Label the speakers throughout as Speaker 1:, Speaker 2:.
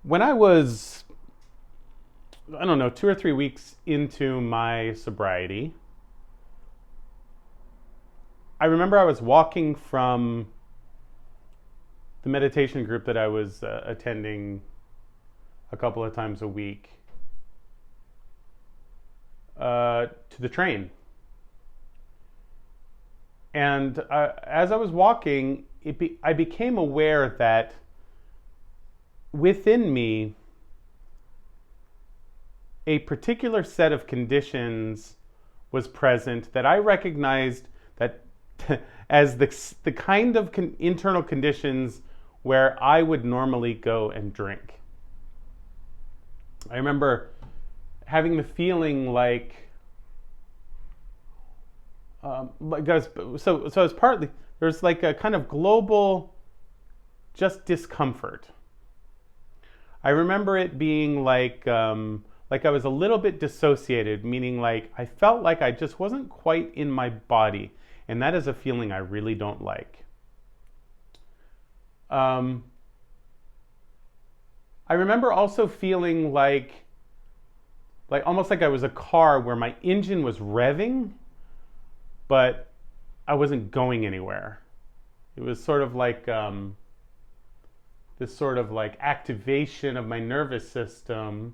Speaker 1: When I was, I don't know, 2 or 3 weeks into my sobriety, I remember I was walking from the meditation group that I was attending a couple of times a week to the train. And as I was walking, I became aware that within me, a particular set of conditions was present that I recognized that as the kind of internal conditions where I would normally go and drink. I remember having the feeling like it's partly there's like a kind of global just discomfort. I remember it being like I was a little bit dissociated, meaning like I felt like I just wasn't quite in my body, and that is a feeling I really don't like. I remember also feeling like almost like I was a car where my engine was revving, but I wasn't going anywhere. It was sort of like this sort of like activation of my nervous system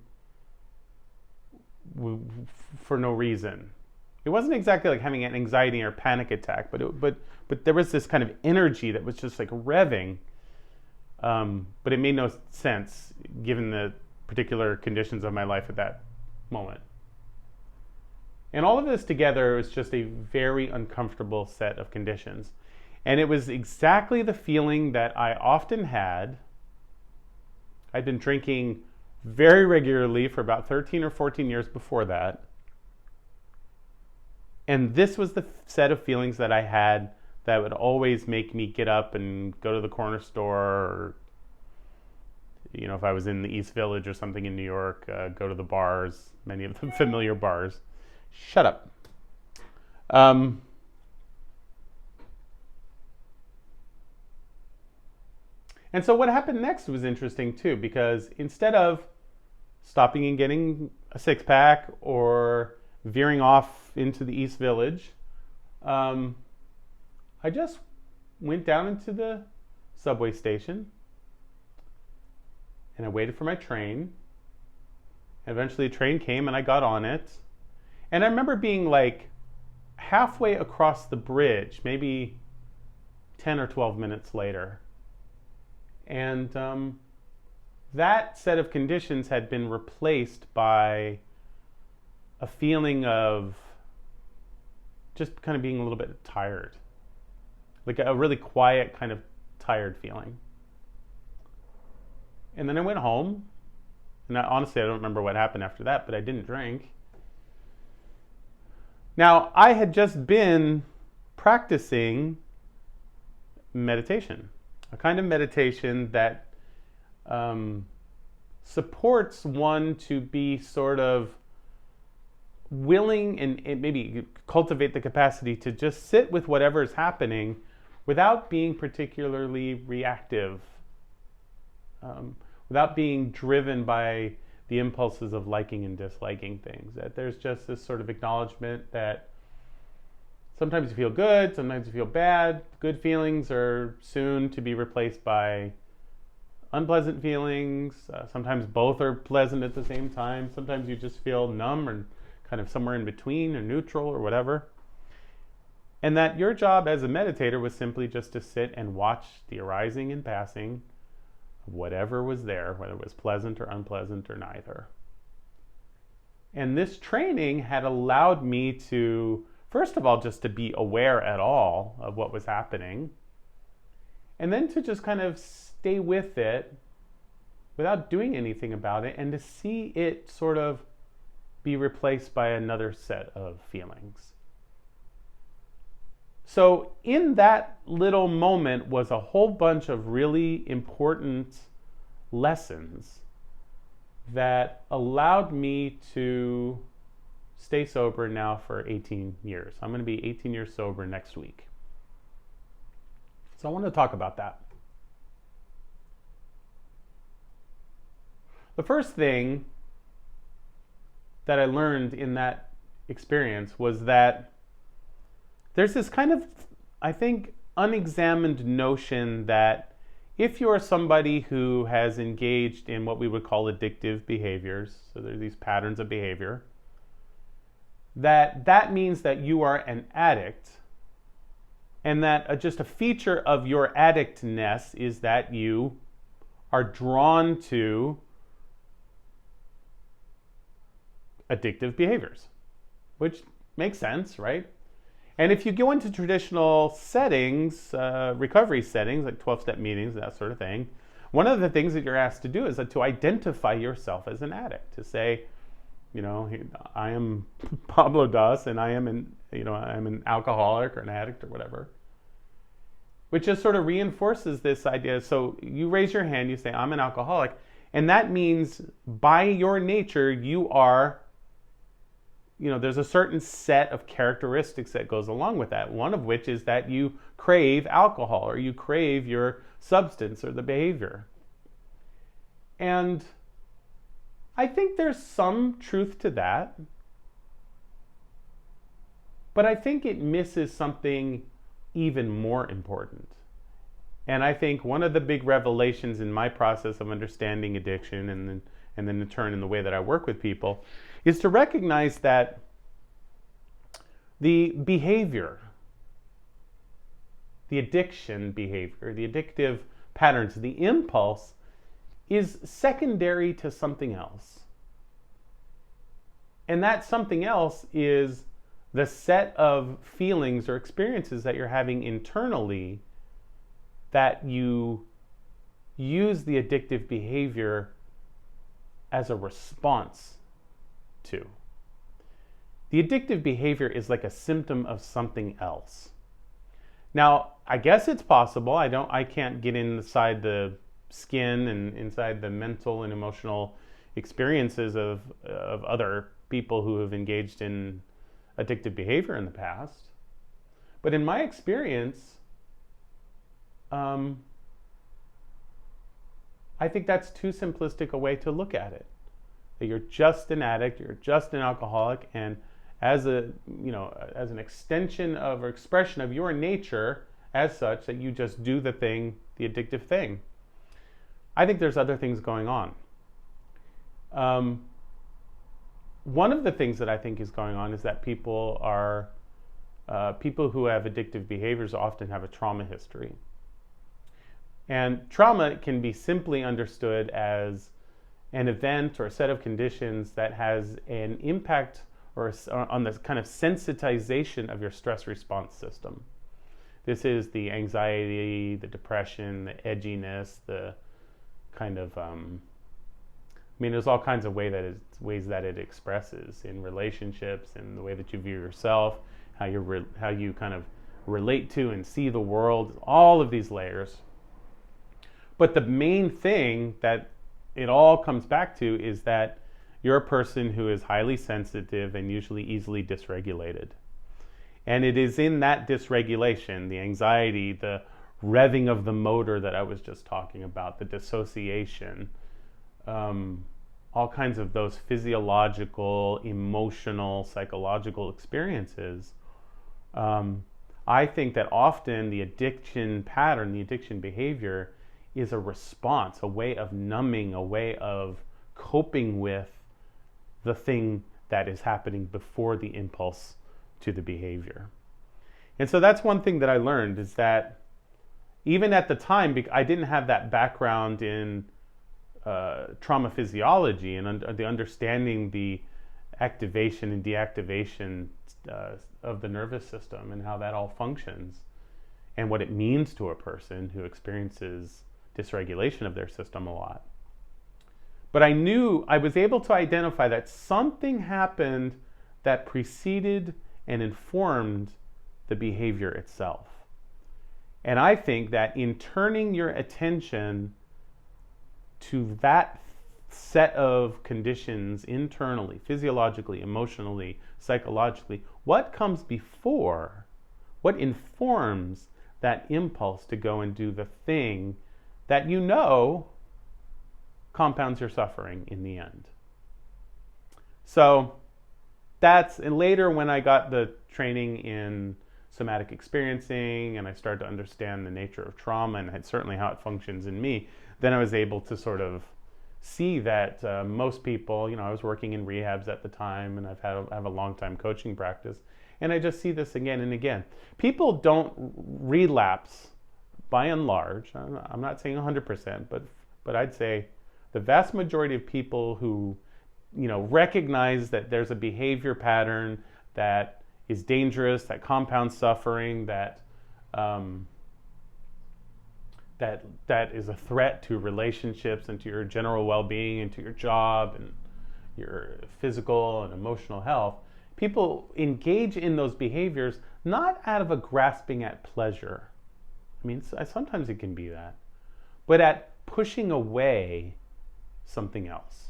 Speaker 1: for no reason. It wasn't exactly like having an anxiety or panic attack, but there was this kind of energy that was just like revving. But it made no sense given the particular conditions of my life at that moment. And all of this together was just a very uncomfortable set of conditions. And it was exactly the feeling that I often had. I'd been drinking very regularly for about 13 or 14 years before that. And this was the set of feelings that I had that would always make me get up and go to the corner store, or, you know, if I was in the East Village or something in New York, go to the bars, many of the familiar bars. Shut up. And so what happened next was interesting too, because instead of stopping and getting a six-pack or veering off into the East Village, I just went down into the subway station and I waited for my train. And eventually a train came and I got on it. And I remember being like halfway across the bridge, maybe 10 or 12 minutes later. And that set of conditions had been replaced by a feeling of just kind of being a little bit tired. Like a really quiet, kind of tired feeling. And then I went home. And honestly, I don't remember what happened after that, but I didn't drink. Now, I had just been practicing meditation, a kind of meditation that supports one to be sort of willing and maybe cultivate the capacity to just sit with whatever is happening without being particularly reactive, without being driven by the impulses of liking and disliking things. That there's just this sort of acknowledgement that sometimes you feel good, sometimes you feel bad. Good feelings are soon to be replaced by unpleasant feelings. Sometimes both are pleasant at the same time. Sometimes you just feel numb or kind of somewhere in between or neutral or whatever. And that your job as a meditator was simply just to sit and watch the arising and passing of whatever was there, whether it was pleasant or unpleasant or neither. And this training had allowed me to, first of all, just to be aware at all of what was happening, and then to just kind of stay with it without doing anything about it, and to see it sort of be replaced by another set of feelings. So in that little moment was a whole bunch of really important lessons that allowed me to stay sober now for 18 years. I'm going to be 18 years sober next week. So I want to talk about that. The first thing that I learned in that experience was that there's this kind of, I think, unexamined notion that if you're somebody who has engaged in what we would call addictive behaviors, so there are these patterns of behavior, that means that you are an addict, and that just a feature of your addictness is that you are drawn to addictive behaviors, which makes sense, right? And if you go into traditional settings, recovery settings, like 12-step meetings, that sort of thing, one of the things that you're asked to do is to identify yourself as an addict, to say, I am Pablo Das, and I'm an alcoholic or an addict or whatever, which just sort of reinforces this idea. So you raise your hand, you say, I'm an alcoholic, and that means by your nature, you are, there's a certain set of characteristics that goes along with that, one of which is that you crave alcohol or you crave your substance or the behavior. And I think there's some truth to that, but I think it misses something even more important. And I think one of the big revelations in my process of understanding addiction and then in turn in the way that I work with people is to recognize that the behavior, the addiction behavior, the addictive patterns, the impulse is secondary to something else. And that something else is the set of feelings or experiences that you're having internally that you use the addictive behavior as a response to. The addictive behavior is like a symptom of something else. Now, I guess it's possible. I can't get inside the skin and inside the mental and emotional experiences of other people who have engaged in addictive behavior in the past. But in my experience, I think that's too simplistic a way to look at it. That you're just an addict, you're just an alcoholic, and as an extension of or expression of your nature as such, that you just do the thing, the addictive thing. I think there's other things going on. One of the things that I think is going on is that people who have addictive behaviors often have a trauma history. And trauma can be simply understood as an event or a set of conditions that has an impact or on the kind of sensitization of your stress response system. This is the anxiety, the depression, the edginess, the kind of, there's all kinds of ways that it expresses in relationships, in the way that you view yourself, how you kind of relate to and see the world, all of these layers. But the main thing that it all comes back to is that you're a person who is highly sensitive and usually easily dysregulated. And it is in that dysregulation, the anxiety, the revving of the motor that I was just talking about, the dissociation, all kinds of those physiological, emotional, psychological experiences. I think that often the addiction pattern, the addiction behavior, is a response, a way of numbing, a way of coping with the thing that is happening before the impulse to the behavior. And so that's one thing that I learned, is that even at the time, I didn't have that background in trauma physiology and the understanding the activation and deactivation of the nervous system and how that all functions and what it means to a person who experiences dysregulation of their system a lot. But I was able to identify that something happened that preceded and informed the behavior itself. And I think that in turning your attention to that set of conditions internally, physiologically, emotionally, psychologically, what comes before, what informs that impulse to go and do the thing that compounds your suffering in the end. So and later when I got the training in somatic experiencing and I started to understand the nature of trauma and certainly how it functions in me, then I was able to sort of see that most people, I was working in rehabs at the time, and I have a long time coaching practice, and I just see this again and again. People don't relapse by and large. I'm not saying 100%, but I'd say the vast majority of people who recognize that there's a behavior pattern that is dangerous, that compounds suffering, that is a threat to relationships and to your general well-being and to your job and your physical and emotional health. People engage in those behaviors not out of a grasping at pleasure. I mean, sometimes it can be that, but at pushing away something else.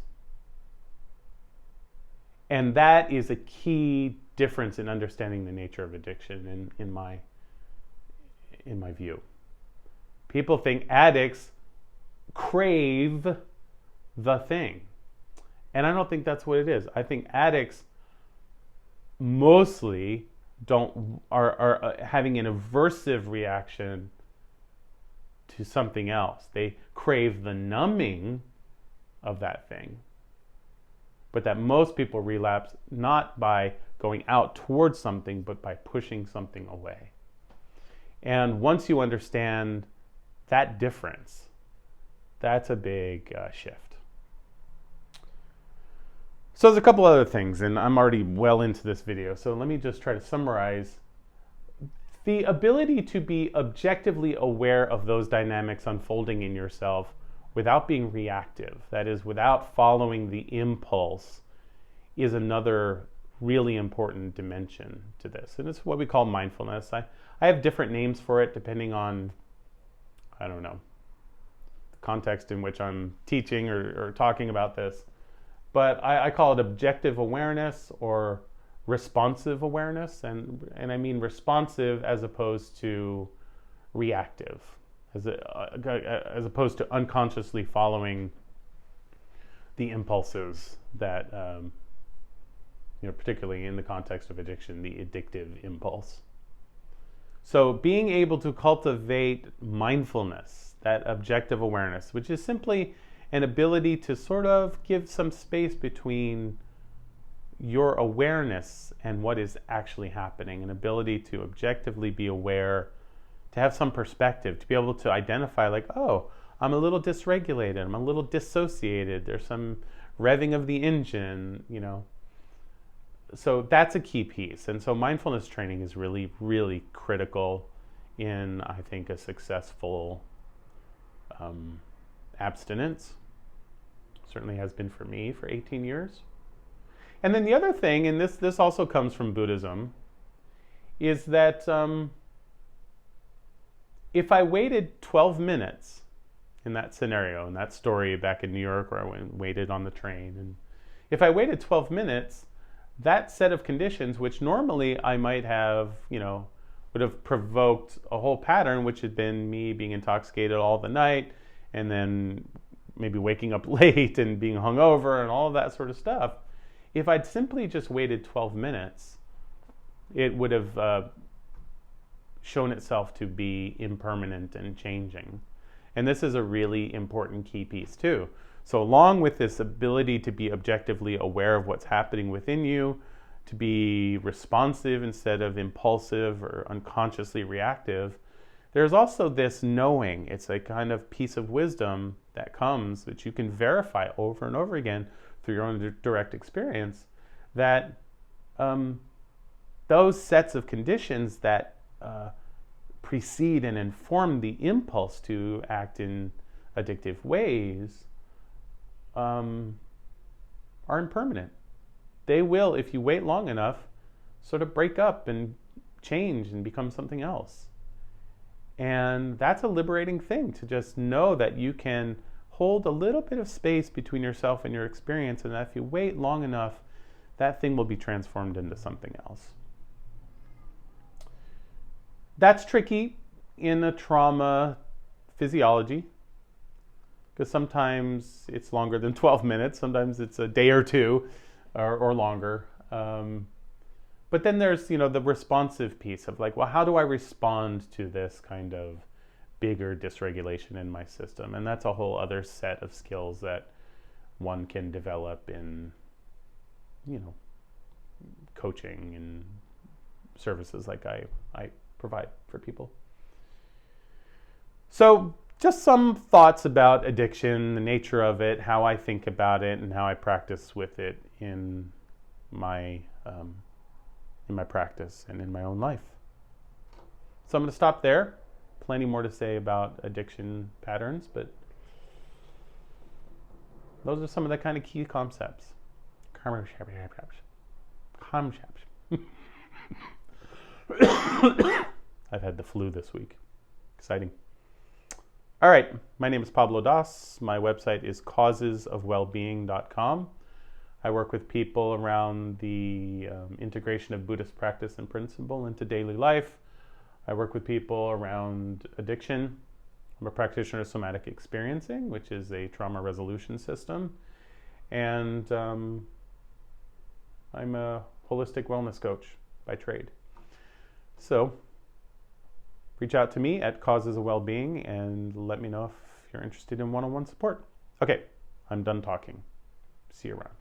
Speaker 1: And that is a key difference in understanding the nature of addiction in my view. People think addicts crave the thing. And I don't think that's what it is. I think addicts mostly are having an aversive reaction to something else. They crave the numbing of that thing. But that most people relapse not by going out towards something, but by pushing something away. And once you understand that difference, that's a big shift. So there's a couple other things, and I'm already well into this video, so let me just try to summarize. The ability to be objectively aware of those dynamics unfolding in yourself without being reactive, that is, without following the impulse, is another really important dimension to this. And it's what we call mindfulness. I have different names for it depending on, the context in which I'm teaching or talking about this. But I call it objective awareness or responsive awareness. And I mean responsive as opposed to reactive. As opposed to unconsciously following the impulses that, particularly in the context of addiction, the addictive impulse. So being able to cultivate mindfulness, that objective awareness, which is simply an ability to sort of give some space between your awareness and what is actually happening, an ability to objectively be aware, to have some perspective, to be able to identify like, oh, I'm a little dysregulated, I'm a little dissociated, there's some revving of the engine, So that's a key piece. And so mindfulness training is really, really critical in, I think, a successful abstinence. Certainly has been for me for 18 years. And then the other thing, and this also comes from Buddhism, is that if I waited 12 minutes in that scenario, in that story back in New York where I waited on the train, and if I waited 12 minutes, that set of conditions, which normally I might have, would have provoked a whole pattern, which had been me being intoxicated all the night, and then maybe waking up late and being hungover and all of that sort of stuff. If I'd simply just waited 12 minutes, it would have shown itself to be impermanent and changing. And this is a really important key piece too. So along with this ability to be objectively aware of what's happening within you, to be responsive instead of impulsive or unconsciously reactive, there's also this knowing. It's a kind of piece of wisdom that comes that you can verify over and over again through your own direct experience, that those sets of conditions that precede and inform the impulse to act in addictive ways are impermanent. They will, if you wait long enough, sort of break up and change and become something else. And that's a liberating thing, to just know that you can hold a little bit of space between yourself and your experience, and that if you wait long enough, that thing will be transformed into something else. That's tricky in a trauma physiology. because sometimes it's longer than 12 minutes, sometimes it's a day or two or longer. But then there's, the responsive piece of like, well, how do I respond to this kind of bigger dysregulation in my system? And that's a whole other set of skills that one can develop in, coaching and services like I provide for people. So just some thoughts about addiction, the nature of it, how I think about it, and how I practice with it in my practice and in my own life. So I'm going to stop there. Plenty more to say about addiction patterns, but those are some of the kind of key concepts. I've had the flu this week. Exciting. All right, my name is Pablo Das. My website is causesofwellbeing.com. I work with people around the integration of Buddhist practice and principle into daily life. I work with people around addiction. I'm a practitioner of Somatic Experiencing, which is a trauma resolution system. And I'm a holistic wellness coach by trade. So reach out to me at Causes of Wellbeing and let me know if you're interested in one-on-one support. Okay, I'm done talking. See you around.